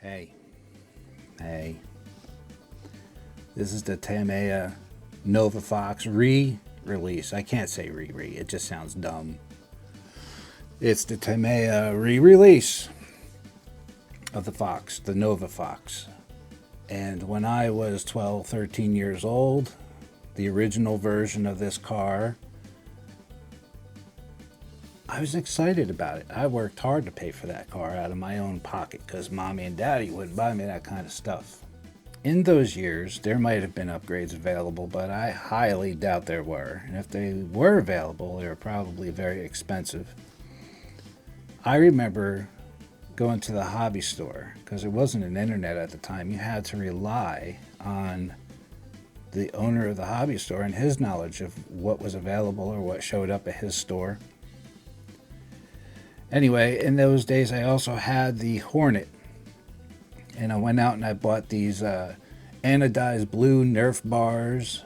Hey, hey. This is the Tamiya Novafox re-release. I can't say re-re, it just sounds dumb. It's the Tamiya re-release of the Fox, the Novafox. And when I was 12, 13 years old, the original version of this car, I was excited about it. I worked hard to pay for that car out of my own pocket because mommy and daddy wouldn't buy me that kind of stuff. In those years, there might have been upgrades available, but I highly doubt there were. And if they were available, they were probably very expensive. I remember going to the hobby store because there wasn't an internet at the time. You had to rely on the owner of the hobby store and his knowledge of what was available or what showed up at his store. Anyway, in those days, I also had the Hornet. And I went out and I bought these anodized blue Nerf bars.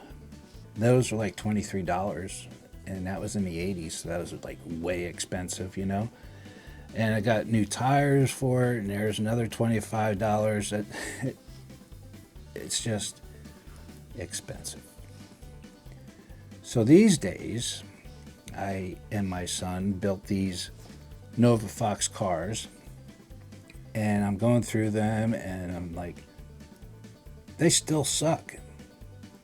Those were like $23. And that was in the 80s, so that was like way expensive, you know. And I got new tires for it, and there's another $25. It's just expensive. So these days, I and my son built these Novafox cars, and I'm going through them, and I'm like, they still suck.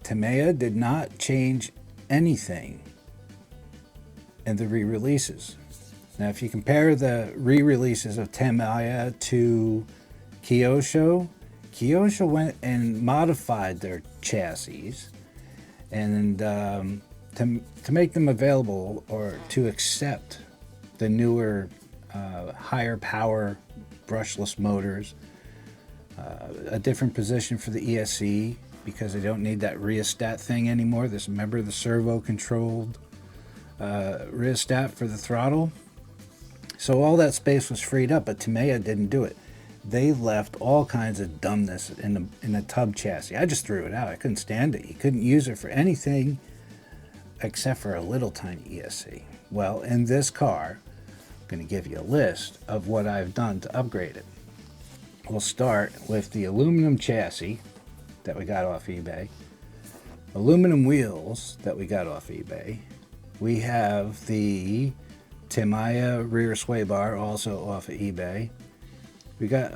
Tamiya did not change anything in the re-releases. Now, if you compare the re-releases of Tamiya to Kyosho, Kyosho went and modified their chassis, and to make them available or to accept the newer, higher power brushless motors, a different position for the ESC because they don't need that rheostat thing anymore. Remember the servo controlled rheostat for the throttle? So all that space was freed up, but Tamiya didn't do it. They left all kinds of dumbness in the tub chassis. I just threw it out. I couldn't stand it. You couldn't use it for anything except for a little tiny ESC. Well, in this car, I'm going to give you a list of what I've done to upgrade it. We'll start with the aluminum chassis that we got off eBay, aluminum wheels that we got off eBay. We have the Tamiya rear sway bar also off of eBay. We got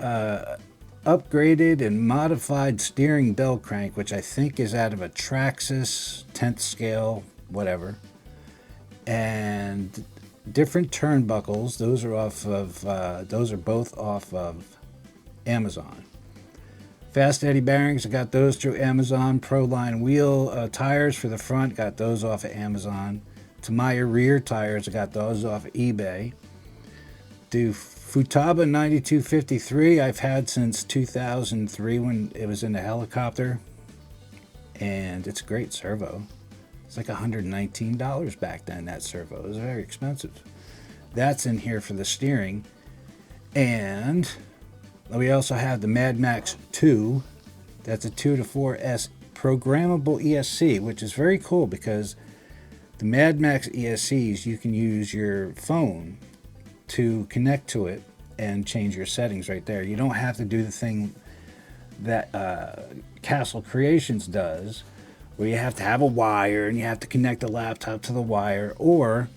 upgraded and modified steering bell crank, which I think is out of a Traxxas 10th scale, whatever. And different turnbuckles. Those are both off of Amazon. Fast eddy bearings, I got those through Amazon. Proline wheel tires for the front, got those off of Amazon. Tamiya rear tires, I got those off of eBay. The Futaba 9253 I've had since 2003 when it was in the helicopter, and it's a great servo. It's like $119 back then, that servo. It was very expensive. That's in here for the steering. And we also have the Mad Max 2. That's a 2 to 4S programmable ESC, which is very cool because the Mad Max ESCs, you can use your phone to connect to it and change your settings right there. You don't have to do the thing that Castle Creations does, where you have to have a wire and you have to connect the laptop to the wire. Or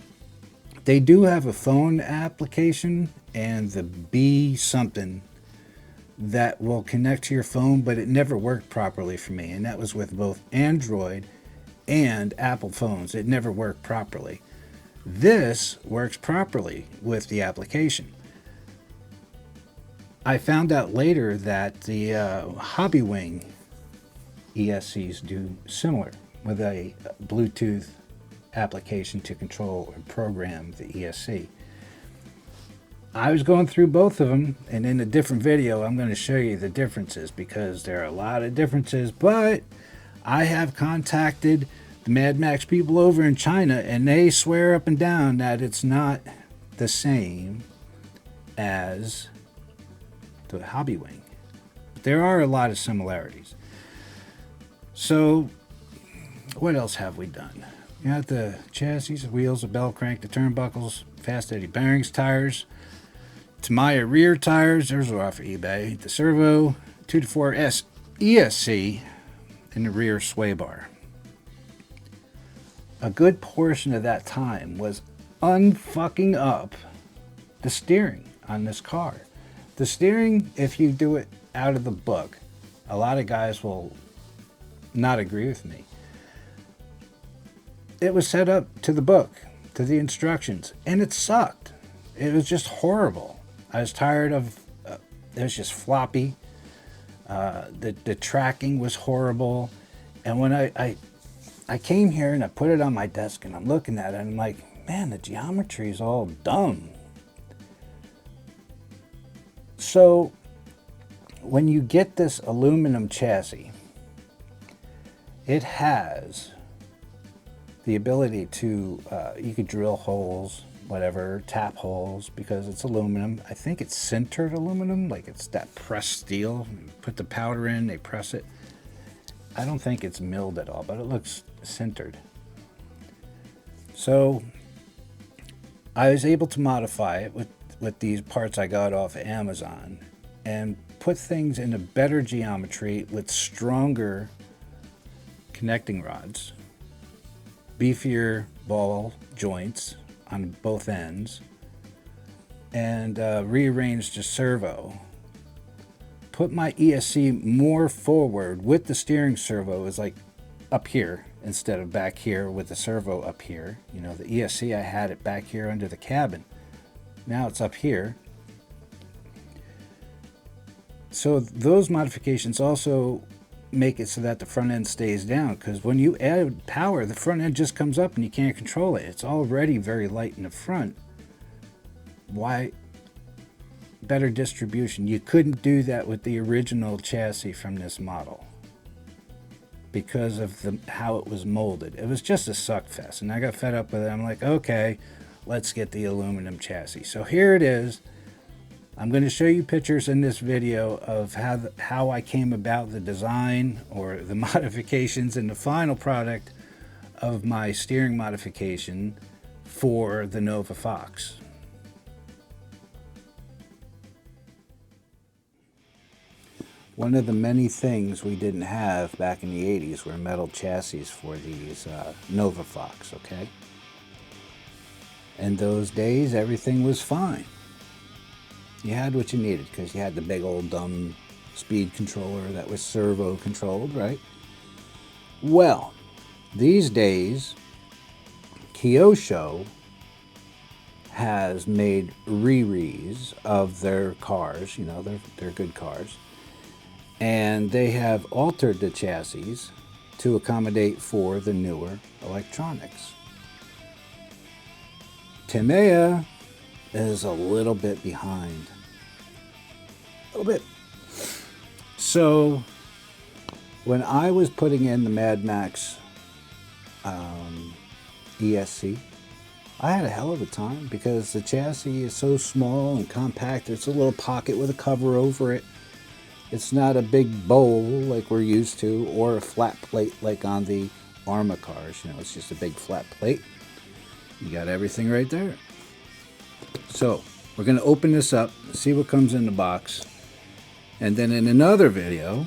they do have a phone application and the B something that will connect to your phone, but it never worked properly for me. And that was with both Android and Apple phones. It never worked properly. This works properly with the application. I found out later that the Hobbywing ESCs do similar with a Bluetooth application to control and program the ESC. I was going through both of them, and in a different video I'm going to show you the differences because there are a lot of differences, but I have contacted the Mad Max people over in China, and they swear up and down that it's not the same as the Hobbywing. But there are a lot of similarities. So, what else have we done? We got the chassis, the wheels, the bell crank, the turnbuckles, fast eddy bearings, tires. Tamiya rear tires, those are off of eBay. The servo 2-4S ESC in the rear sway bar. A good portion of that time was unfucking up the steering on this car. The steering, if you do it out of the book, a lot of guys will not agree with me. It was set up to the book, to the instructions, and it sucked. It was just horrible. I was tired of it was just floppy. The tracking was horrible. And when I came here and I put it on my desk and I'm looking at it and I'm like, man, the geometry is all dumb. So when you get this aluminum chassis, it has the ability to, you could drill holes, whatever, tap holes, because it's aluminum. I think it's sintered aluminum, like it's that pressed steel. You put the powder in, they press it. I don't think it's milled at all, but it looks sintered. So I was able to modify it with these parts I got off Amazon and put things in a better geometry with stronger connecting rods, beefier ball joints on both ends, and rearranged the servo. Put my ESC more forward with the steering servo is like up here instead of back here with the servo up here. You know, the ESC, I had it back here under the cabin. Now it's up here. So those modifications also make it so that the front end stays down, because when you add power, the front end just comes up and you can't control it. It's already very light in the front. Why? Better distribution. You couldn't do that with the original chassis from this model because of how it was molded. It was just a suck fest, and I got fed up with it. I'm like, okay, let's get the aluminum chassis. So here it is. I'm going to show you pictures in this video of how I came about the design or the modifications and the final product of my steering modification for the Novafox. One of the many things we didn't have back in the 80s were metal chassis for these Novafox, okay? In those days, everything was fine. You had what you needed because you had the big old dumb speed controller that was servo controlled, right? Well, these days, Kyosho has made re-res of their cars. You know, they're good cars. And they have altered the chassis to accommodate for the newer electronics. Tamiya is a little bit behind. A little bit. So, when I was putting in the Mad Max ESC, I had a hell of a time because the chassis is so small and compact. It's a little pocket with a cover over it. It's not a big bowl like we're used to, or a flat plate like on the Arma cars. You know, it's just a big flat plate. You got everything right there. So, we're going to open this up, see what comes in the box. And then in another video,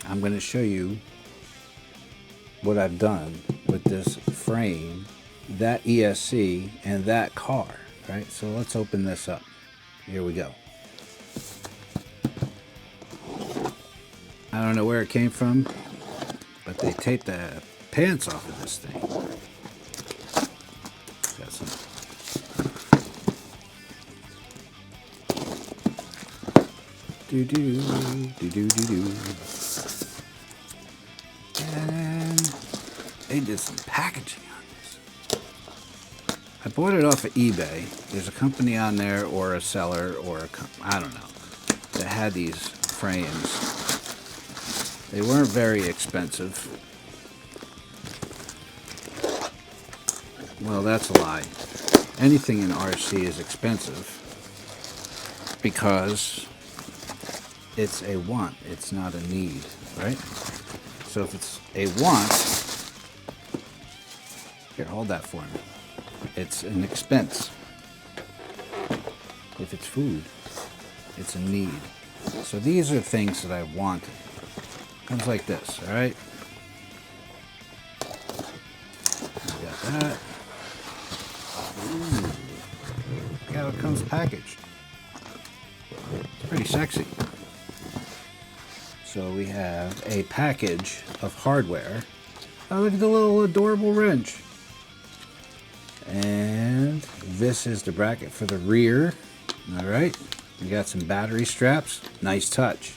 I'm going to show you what I've done with this frame, that ESC, and that car. Right? So let's open this up. Here we go. I don't know where it came from, but they taped the pants off of this thing. Got some. And they did some packaging on this. I bought it off of eBay. There's a company on there, or a seller, or I don't know, that had these frames. They weren't very expensive. Well, that's a lie. Anything in RC is expensive because it's a want, it's not a need, right? So if it's a want, here, hold that for me. It's an expense. If it's food, it's a need. So these are things that I wanted. Comes like this, all right? Got that. Ooh. Look how it comes packaged. It's pretty sexy. So we have a package of hardware. Oh, look at the little adorable wrench. And this is the bracket for the rear. All right. We got some battery straps. Nice touch.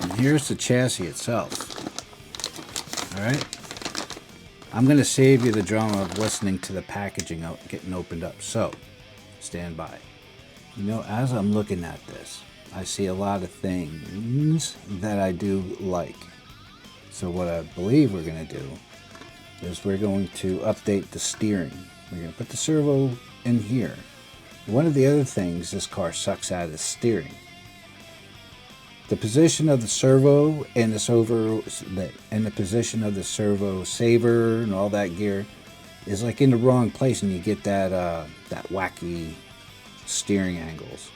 And here's the chassis itself. All right. I'm going to save you the drama of listening to the packaging getting opened up. So, stand by. You know, as I'm looking at this, I see a lot of things that I do like. So what I believe we're going to do is we're going to update the steering. We're going to put the servo in here. One of the other things this car sucks at is steering. The position of the servo and the position of the servo saver and all that gear is like in the wrong place, and you get that wacky steering angles.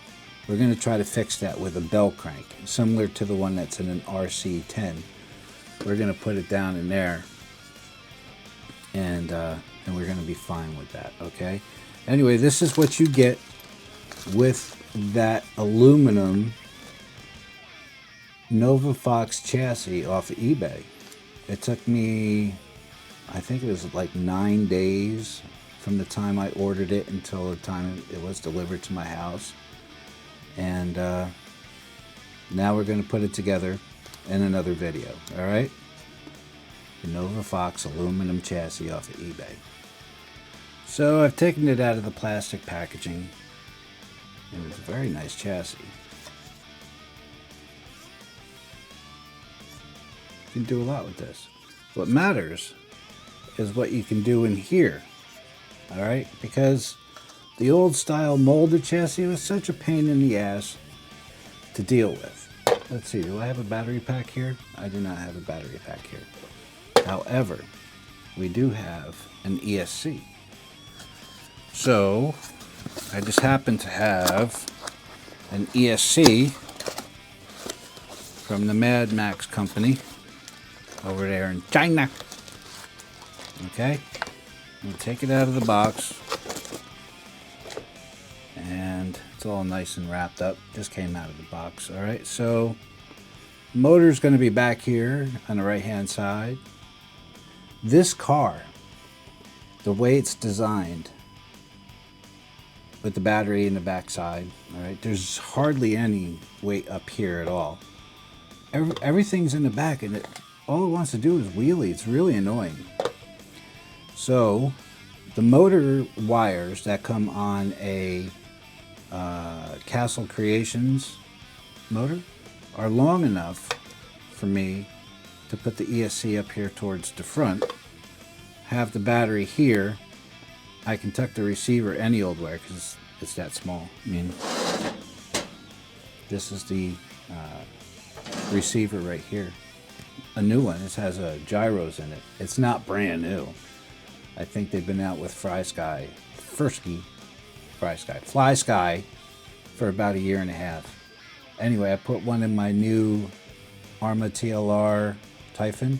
We're going to try to fix that with a bell crank, similar to the one that's in an RC10. We're going to put it down in there, and we're going to be fine with that. Okay. Anyway, this is what you get with that aluminum Novafox chassis off of eBay. It took me, I think it was like 9 days from the time I ordered it until the time it was delivered to my house. And now we're going to put it together in another video. All right, the Novafox aluminum chassis off of eBay. So I've taken it out of the plastic packaging, and it's a very nice chassis. You can do a lot with this. What matters is what you can do in here. All right, because the old style molded chassis was such a pain in the ass to deal with. Let's see, do I have a battery pack here? I do not have a battery pack here. However, we do have an ESC. So I just happen to have an ESC from the Mad Max company over there in China. Okay, we'll take it out of the box, and it's all nice and wrapped up. Just came out of the box. All right, so motor's going to be back here on the right hand side. This car, the way it's designed with the battery in the back side, all right, there's hardly any weight up here at all. Everything's in the back, and all it wants to do is wheelie. It's really annoying. So the motor wires that come on a Castle Creations motor are long enough for me to put the ESC up here towards the front, have the battery here. I can tuck the receiver any old where because it's that small. I mean, this is the receiver right here. A new one. This has gyros in it. It's not brand new. I think they've been out with Fly Sky for about 1.5 years. Anyway, I put one in my new Arma TLR Typhon.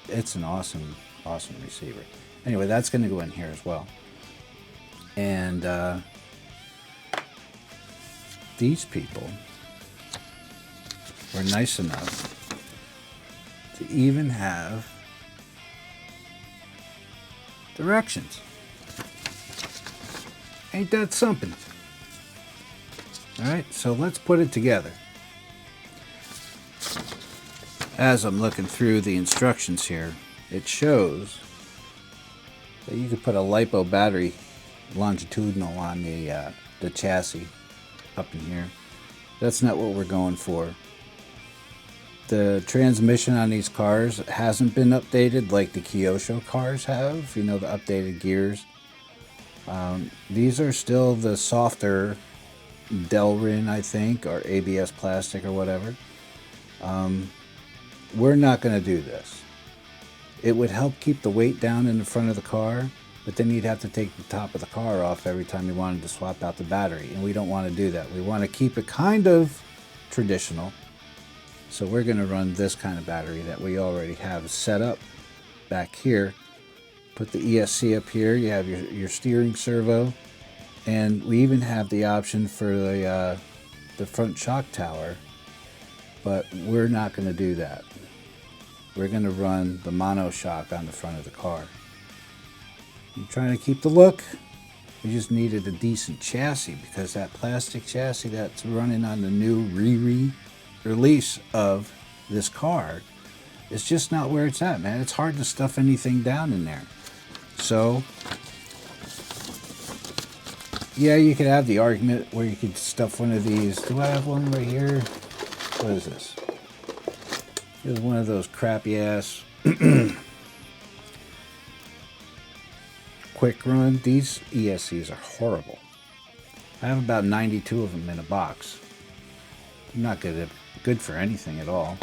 It's an awesome receiver. Anyway, that's going to go in here as well. And these people were nice enough to even have directions. Ain't that something? Alright, so let's put it together. As I'm looking through the instructions here, it shows that you could put a LiPo battery longitudinal on the chassis up in here. That's not what we're going for. The transmission on these cars hasn't been updated like the Kyosho cars have, you know, the updated gears. These are still the softer Delrin, I think, or ABS plastic or whatever. We're not going to do this. It would help keep the weight down in the front of the car, But then you'd have to take the top of the car off every time you wanted to swap out the battery, and we don't want to do that. We want to keep it kind of traditional. So we're going to run this kind of battery that we already have set up back here. Put the ESC up here. You have your steering servo, and we even have the option for the front shock tower, but we're not going to do that. We're going to run the mono shock on the front of the car. I'm trying to keep the look. We just needed a decent chassis because that plastic chassis that's running on the new release of this car is just not where it's at, man. It's hard to stuff anything down in there. So, yeah, you could have the argument where you could stuff one of these. Do I have one right here? What is this? It's one of those crappy ass quick run. These ESCs are horrible. I have about 92 of them in a box. Not good for anything at all.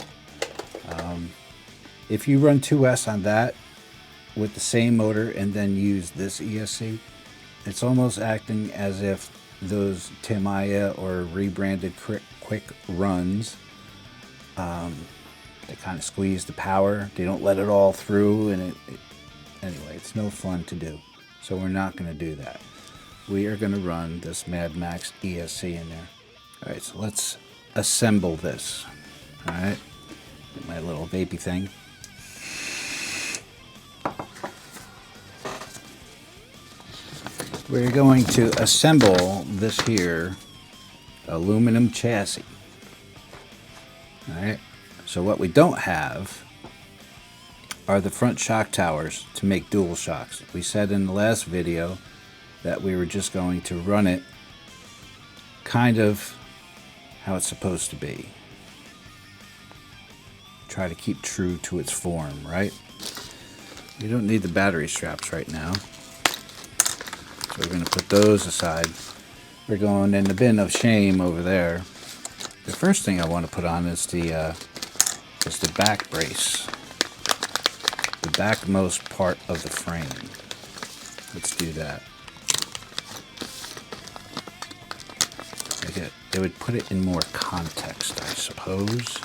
If you run 2S on that with the same motor and then use this ESC, it's almost acting as if those Tamiya or rebranded quick runs, they kind of squeeze the power. They don't let it all through, and anyway, it's no fun to do. So we're not going to do that. We are going to run this Mad Max ESC in there. All right, so let's assemble this. All right, get my little vapey thing. We're going to assemble this here aluminum chassis. All right, so what we don't have are the front shock towers to make dual shocks. We said in the last video that we were just going to run it kind of how it's supposed to be. Try to keep true to its form, right? You don't need the battery straps right now. So we're going to put those aside. We're going in the bin of shame over there. The first thing I want to put on is the back brace. The backmost part of the frame. Let's do that. It would put it in more context, I suppose.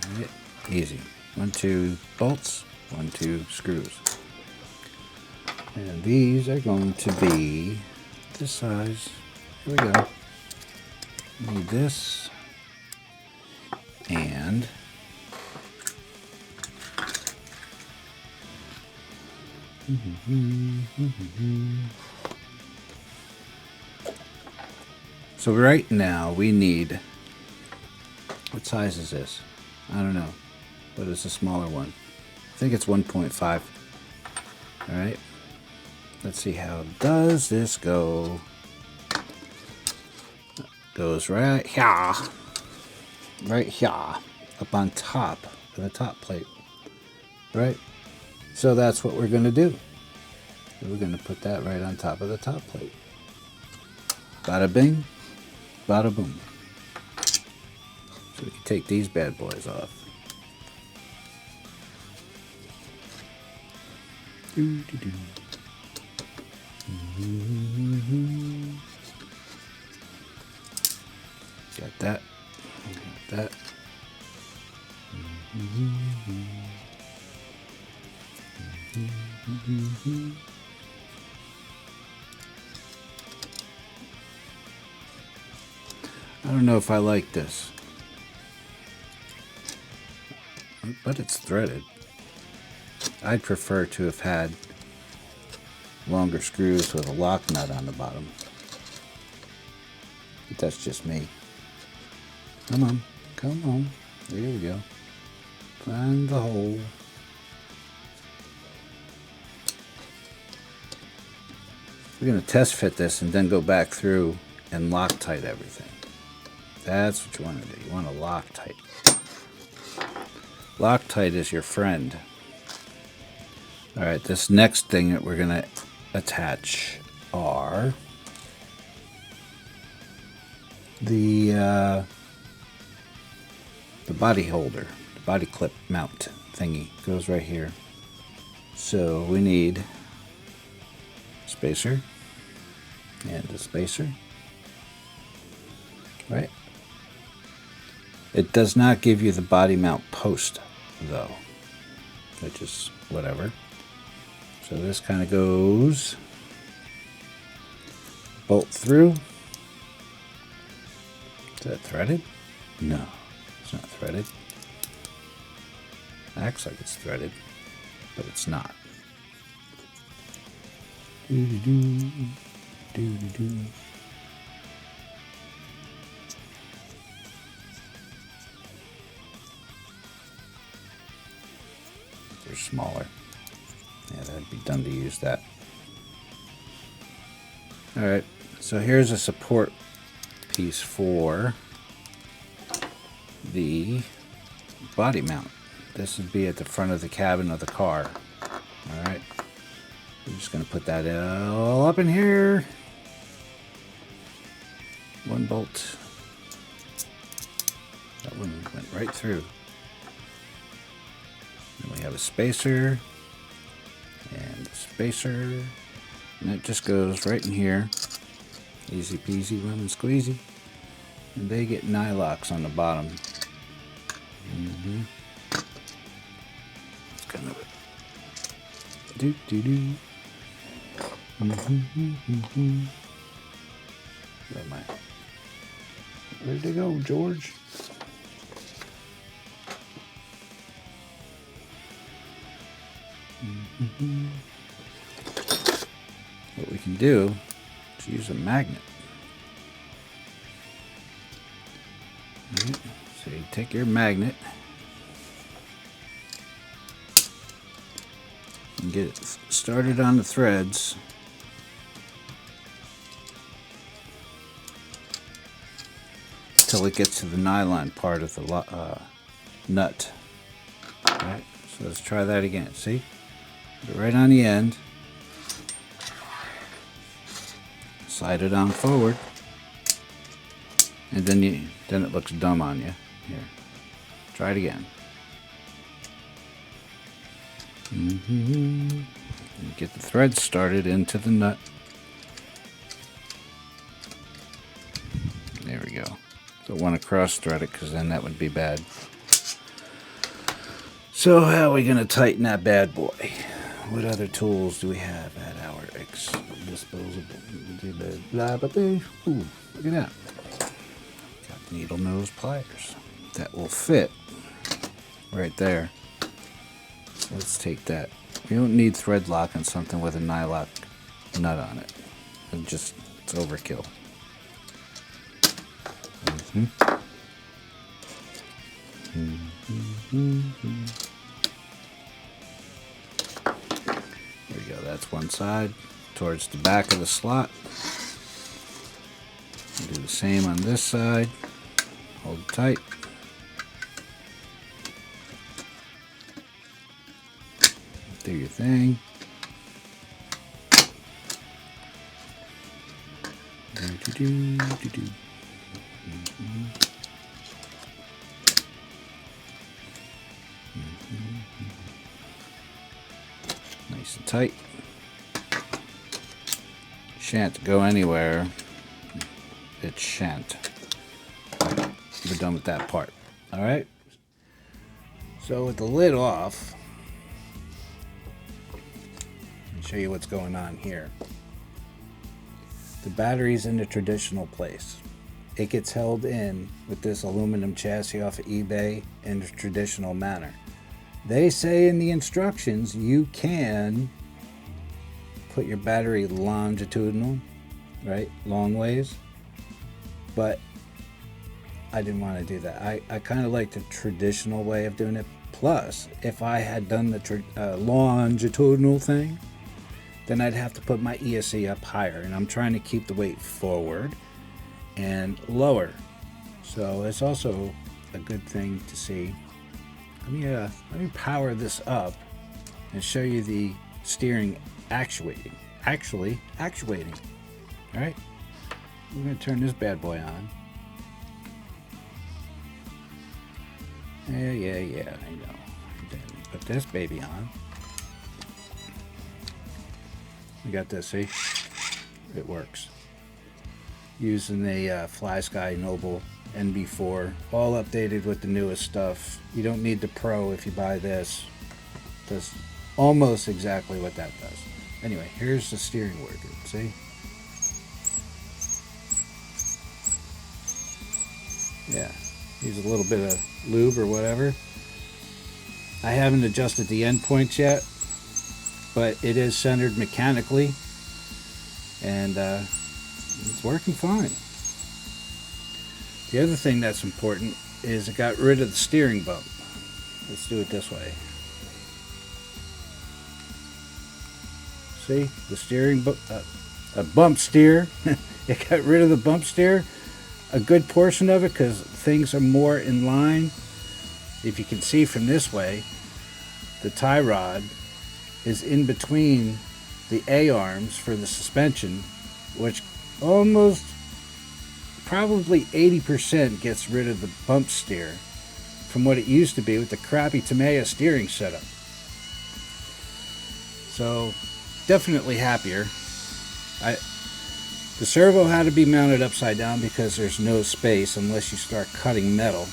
All right, easy. 1, 2 bolts, 1, 2 screws. And these are going to be this size. Here we go. Need this. And so right now we need, what size is this? I don't know. What is the smaller one? I think it's 1.5. All right. Let's see, how does this go? Goes right here. Right here. Up on top of the top plate. Right? So that's what we're going to do. We're going to put that right on top of the top plate. Bada bing, bada boom. So we can take these bad boys off. Doo-doo-doo. Got that. Got that. I don't know if I like this, but it's threaded. I'd prefer to have had longer screws with a lock nut on the bottom. But that's just me. Come on, come on. There we go. Find the hole. We're going to test fit this and then go back through and Loctite everything. That's what you want to do. You want to Loctite. Loctite is your friend. All right, this next thing that we're going to attach are the body holder, the body clip mount thingy goes right here. So we need a spacer and a spacer, right? It does not give you the body mount post though, which is whatever. So this kind of goes bolt through. Is that threaded? No, it's not threaded. Acts like it's threaded, but it's not. Doo-doo-doo, doo-doo-doo. They're smaller. Yeah, that'd be done to use that. Alright, so here's a support piece for the body mount. This would be at the front of the cabin of the car. Alright, we're just going to put that all up in here. One bolt. That one went right through. Then we have a spacer and a spacer, and that just goes right in here. Easy peasy lemon squeezy. And they get nylocks on the bottom. It's kind of a do-do-do. Where am I? Where'd they go, George? What we can do is use a magnet. Right. So you take your magnet and get it started on the threads. Till it gets to the nylon part of the nut. Right. So let's try that again. See? Put it right on the end. Slide it on forward, and then it looks dumb on you. Here, try it again. And get the thread started into the nut. There we go. Don't want to cross thread it because then that would be bad. So how are we going to tighten that bad boy? What other tools do we have at our disposable? Ooh, look at that. Got needle nose pliers. That will fit right there. Let's take that. You don't need thread lock on something with a nylock nut on it. It's overkill. There we go, that's one side. Towards the back of the slot. Do the same on this side. Hold tight. Do your thing. Nice and tight. Shan't go anywhere. It shan't. We're done with that part. Alright? So with the lid off, I'll show you what's going on here. The battery's in the traditional place. It gets held in with this aluminum chassis off of eBay in the traditional manner. They say in the instructions you can put your battery longitudinal, right? Long ways. But I didn't want to do that. I kind of like the traditional way of doing it. Plus, if I had done the longitudinal thing, then I'd have to put my ESC up higher. And I'm trying to keep the weight forward and lower. So it's also a good thing to see. Let me power this up and show you the steering actually actuating. All right, we're going to turn this bad boy on. Yeah, I know. Then Put this baby on. You got this, see? It works. Using the Fly Sky Noble NB4, all updated with the newest stuff. You don't need the Pro if you buy this. It does almost exactly what that does. Anyway, here's the steering working, see? Yeah, use a little bit of lube or whatever. I haven't adjusted the end points yet, but it is centered mechanically, and it's working fine. The other thing that's important is it got rid of the steering bump. Let's do it this way. See, the steering a bump steer. It got rid of the bump steer, a good portion of it, because things are more in line. If you can see from this way, the tie rod is in between the A-arms for the suspension, which almost probably 80% gets rid of the bump steer from what it used to be with the crappy Tamiya steering setup. So definitely happier. The servo had to be mounted upside down because there's no space unless you start cutting metal,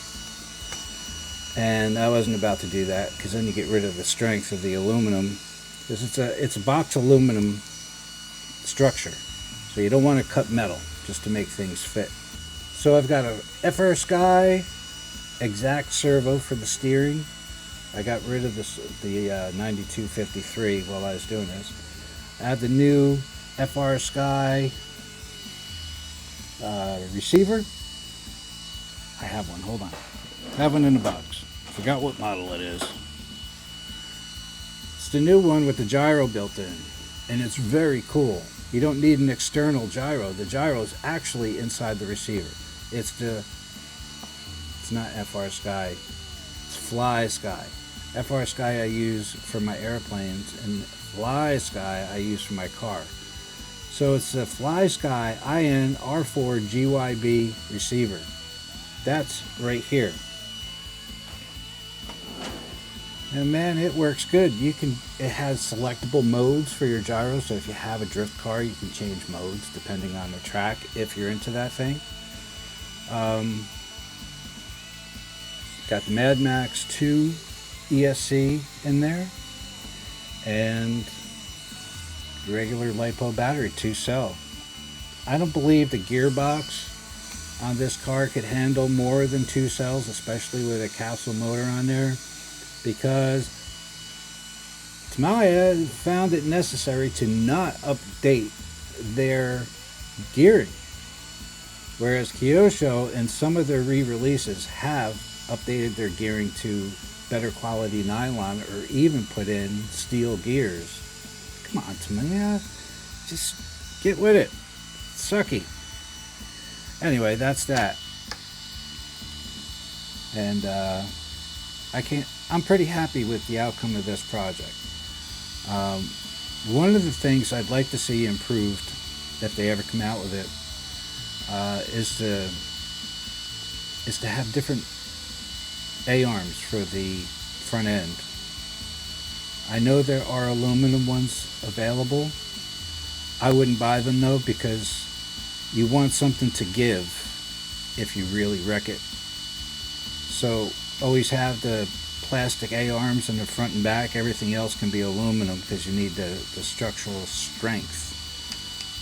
and I wasn't about to do that because then you get rid of the strength of the aluminum, because it's a box aluminum structure, so you don't want to cut metal just to make things fit. So I've got a FR Sky exact servo for the steering. I got rid of the 9253 while I was doing this. I have the new FR Sky receiver. I have one, hold on. I have one in the box. Forgot what model it is. It's the new one with the gyro built in, and it's very cool. You don't need an external gyro. The gyro is actually inside the receiver. It's not FR Sky, it's Fly Sky. FR Sky I use for my airplanes, and Fly Sky I use for my car. So it's the Fly Sky IN R4 GYB receiver. That's right here. And man, it works good. It has selectable modes for your gyro, so if you have a drift car, you can change modes depending on the track if you're into that thing. Got the Mad Max 2 ESC in there, and regular LiPo battery, 2-cell. I don't believe the gearbox on this car could handle more than 2 cells, especially with a capsule motor on there, because Tamiya found it necessary to not update their gearing, whereas Kyosho and some of their re-releases have updated their gearing to better quality nylon, or even put in steel gears. Come on, Tamiya, just get with it. Sucky. Anyway, that's that. And I'm pretty happy with the outcome of this project. One of the things I'd like to see improved, if they ever come out with it, is to have different A-arms for the front end. I know there are aluminum ones available. I wouldn't buy them though, because you want something to give if you really wreck it. So always have the plastic A-arms in the front and back. Everything else can be aluminum because you need the structural strength.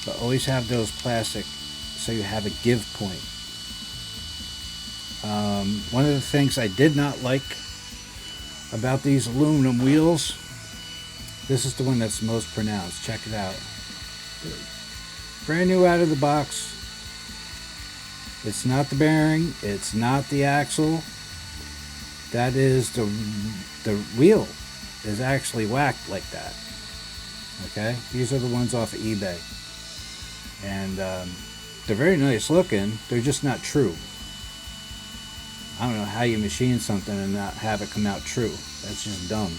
But always have those plastic so you have a give point. One of the things I did not like about these aluminum wheels, this is the one that's most pronounced. Check it out. Brand new out of the box. It's not the bearing, it's not the axle. That is the wheel is actually whacked like that. Okay, these are the ones off of eBay, and they're very nice looking. They're just not true. I don't know how you machine something and not have it come out true. That's just dumb.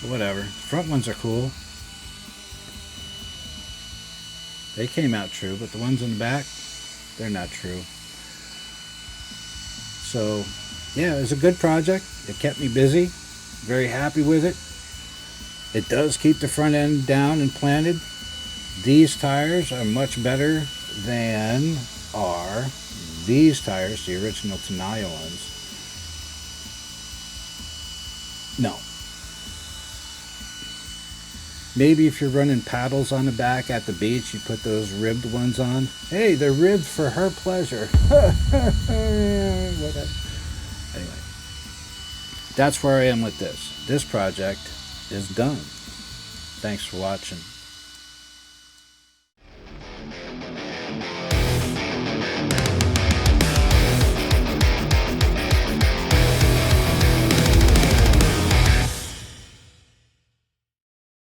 But whatever. The front ones are cool. They came out true, but the ones in the back, they're not true. So, yeah, it was a good project. It kept me busy. Very happy with it. It does keep the front end down and planted. These tires are much better than are these tires, the original Tamiya ones. No. Maybe if you're running paddles on the back at the beach, you put those ribbed ones on. Hey, they're ribbed for her pleasure. Whatever. Anyway, that's where I am with this. This project is done. Thanks for watching.